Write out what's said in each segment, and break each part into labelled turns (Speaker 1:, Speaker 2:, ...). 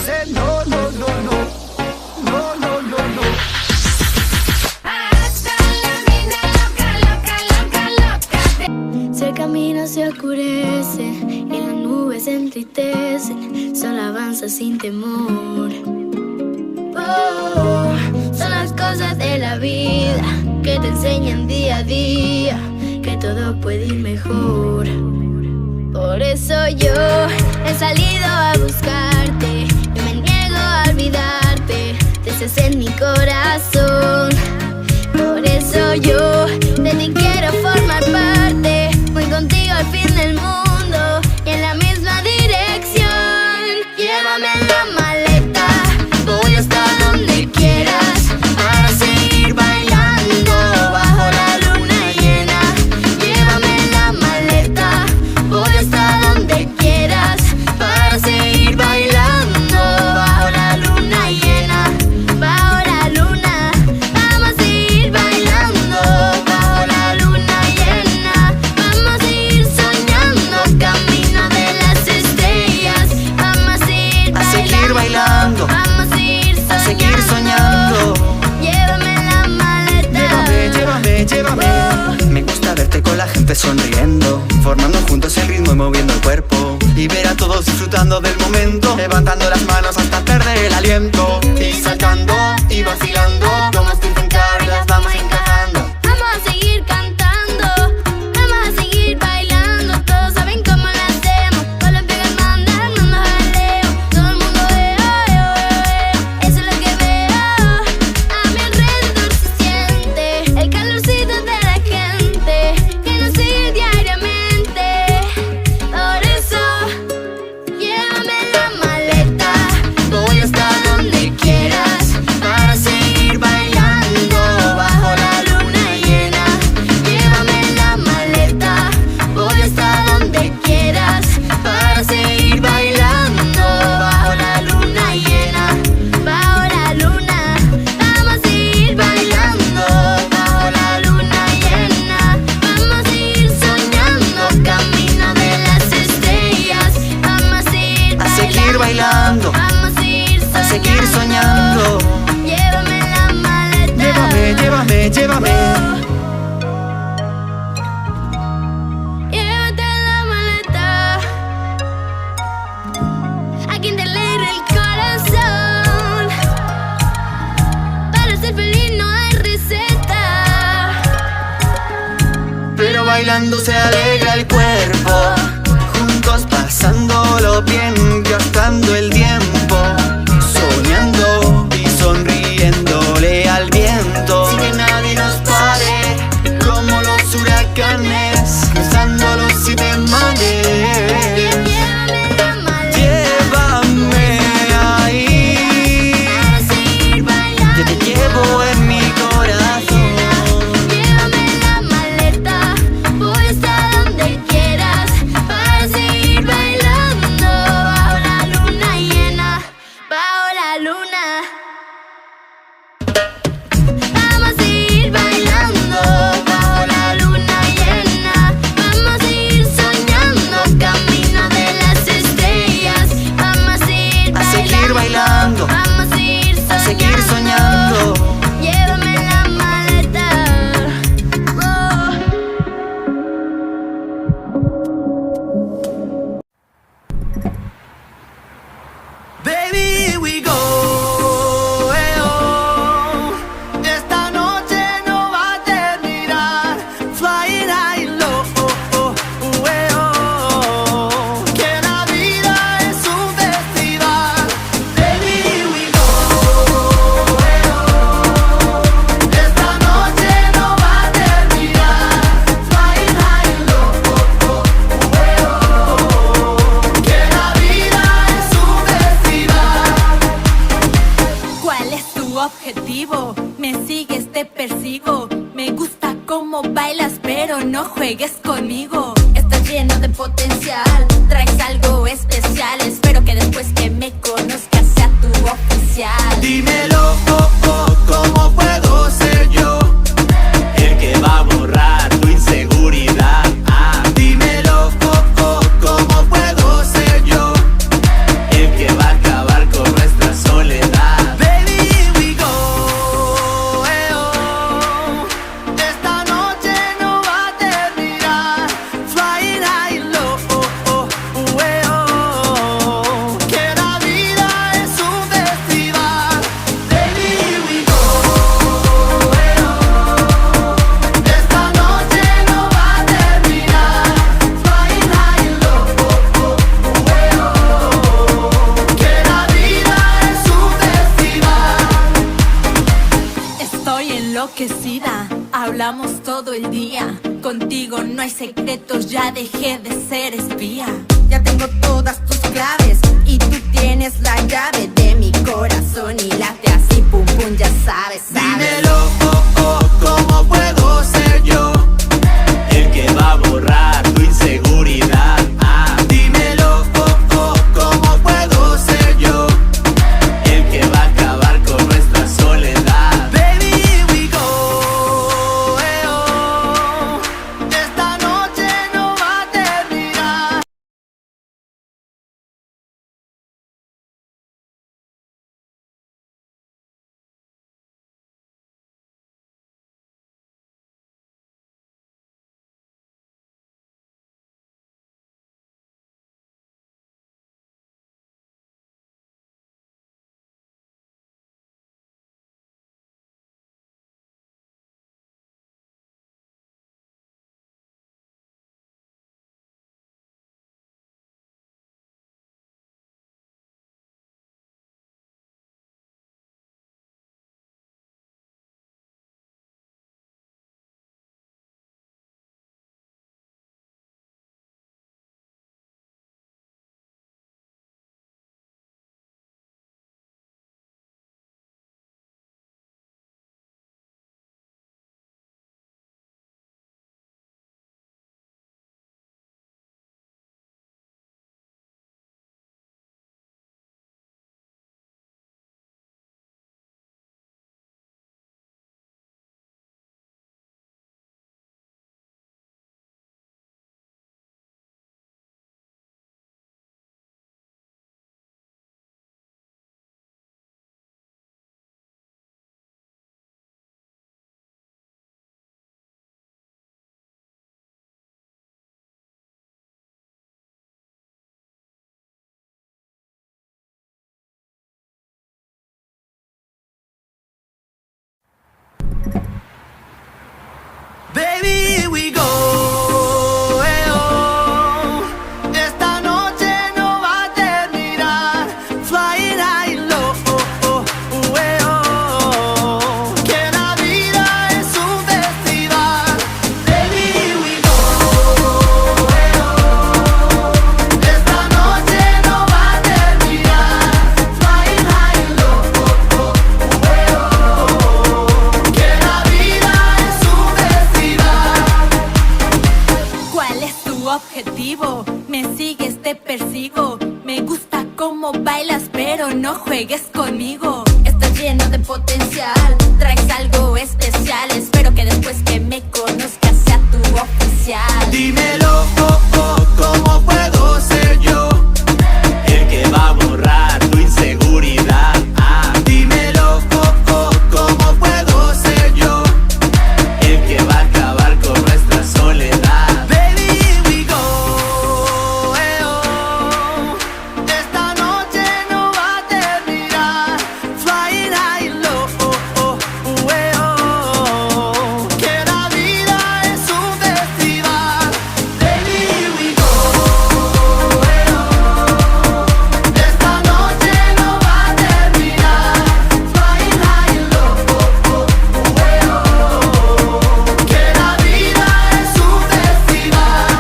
Speaker 1: said no, no, no, no. No, no, no, no.
Speaker 2: Hasta la vida loca, loca, loca, loca.
Speaker 3: Si el camino se oscurece y las nubes se entristecen, solo avanza sin temor. Oh, son las cosas de la vida que te enseñan día a día que todo puede ir mejor. Por eso yo he salido a buscarte y me niego a olvidarte. Te haces en mi corazón. Por eso yo de ti quiero formar parte. Voy contigo al fin del mundo y en la misma dirección. Llévame en la maleta, voy hasta donde quieras para seguir bailando bajo la luna llena. Llévame en la maleta, voy hasta donde quieras para seguir bailando bajo la luna llena. Bajo la luna, vamos a seguir bailando bajo la luna llena. Vamos a seguir soñando camino de las estrellas. Vamos a seguir bailando, vamos a seguir soñando. Llévame en la maleta.
Speaker 4: Llévame, llévame. Me gusta verte con la gente sonriendo, formando juntos el ritmo y moviendo el cuerpo, y ver a todos disfrutando del momento, levantando las manos hasta perder el aliento, y saltando y vacilando como Stephen Curry las vamos encajando.
Speaker 3: Vamos a seguir cantando, vamos a seguir bailando. Todos saben cómo lo hacemos. Colombia que manda, el mundo jaleo. Todo el mundo eso es lo que veo. A mi alrededor se siente el calorcito de la gente que nos sigue diariamente. Por eso, llévame en la maleta, voy hasta donde quieras para seguir bailando bajo la luna llena. Llévame en la maleta, voy hasta donde quieras para seguir bailando bajo la luna llena. Bajo la luna, vamos a seguir bailando bajo la luna llena. Vamos a seguir soñando camino de las estrellas. Vamos a seguir
Speaker 4: bailando,
Speaker 3: vamos a seguir
Speaker 4: soñando.
Speaker 3: Llévame en la maleta.
Speaker 4: Llévame, llévame.
Speaker 3: Llévate en la maleta. A quien te alegra el corazón. Para ser feliz no hay receta,
Speaker 4: Pero bailando se alegra el cuerpo, juntos pasándolo bien, gastando el tiempo, soñando y sonriéndole al viento. Sin que nadie nos pare, como los huracanes, cruzando los 7 mares.
Speaker 3: llévame en la maleta.
Speaker 4: Llévame ahí,
Speaker 3: Para seguir bailando.
Speaker 4: yo te llevo en mi corazón.
Speaker 3: Llévame en la maleta, voy hasta donde quieras para seguir bailando bajo la luna llena. Bajo la luna, vamos a seguir bailando bajo la luna llena. Vamos a seguir soñando camino de las estrellas. Vamos a seguir
Speaker 4: bailando,
Speaker 3: vamos a seguir
Speaker 4: soñando.
Speaker 3: Llévame en la maleta. Oh.
Speaker 4: Baby, here we go. Esta noche no va a terminar. Flying high and low. Que la vida es un festival. Baby, here we go. Esta noche no va a terminar. Flying high and low. Que la vida es un festival.
Speaker 5: ¿Cuál es tu objetivo? Me sigues, te persigo. Me gusta cómo bailas, pero no juegues conmigo. Estás lleno de potencial, traes algo especial. Espero que después que me conozcas sea tu oficial.
Speaker 4: Dímelo, ¿cómo puedo ser yo el que va a borrar tu inseguridad? Dímelo, ¿cómo puedo ser yo el que va a acabar con
Speaker 5: enloquecida, hablamos todo el día. Contigo no hay secretos, ya dejé de ser espía. Ya tengo todas tus claves y tú tienes la llave de mi corazón y late así, pum pum, ya sabes, sabes.
Speaker 4: Dímelo, ¿cómo puedo ser yo el que va a borrar tu inseguridad? Dímelo, ¿cómo puedo ser yo el que va a acabar con nuestra soledad? Baby, here we go, esta noche no va a terminar. Baby, here we go, esta noche no va a terminar. Flying high and low, que la vida es un festival. Baby, here we go, esta noche no va a terminar. Flying high and low, que la vida es un festival.
Speaker 5: ¿Cuál es tu objetivo? Me sigues, te persigo. Me gusta cómo bailas, pero no juegues conmigo. Estás lleno de potencial, traes algo especial. Espero que después que me conozcas sea tu oficial.
Speaker 4: Dímelo, ¿cómo puedo ser yo el que va a borrar tu inseguridad? Dímelo, ¿cómo puedo ser yo el que va a acabar con nuestra soledad? Baby, here we go, esta noche no va a terminar. Flying high and low, que la vida es un festival. Baby, here we go, esta noche no va a terminar. Flying high and low, que la vida es un festival.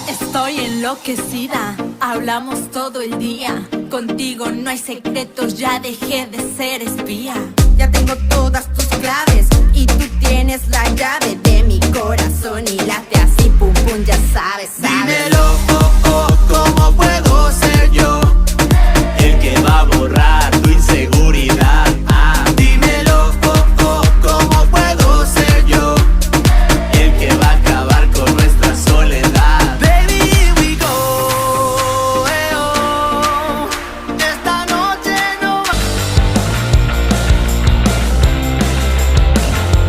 Speaker 5: Estoy enloquecida, hablamos todo el día. Contigo no hay secretos, ya dejé de ser espía. Ya tengo todas tus claves y tú tienes la llave de mi corazón y late así, pum pum, ya sabes, sabes.
Speaker 4: Dímelo, ¿cómo puedo ser yo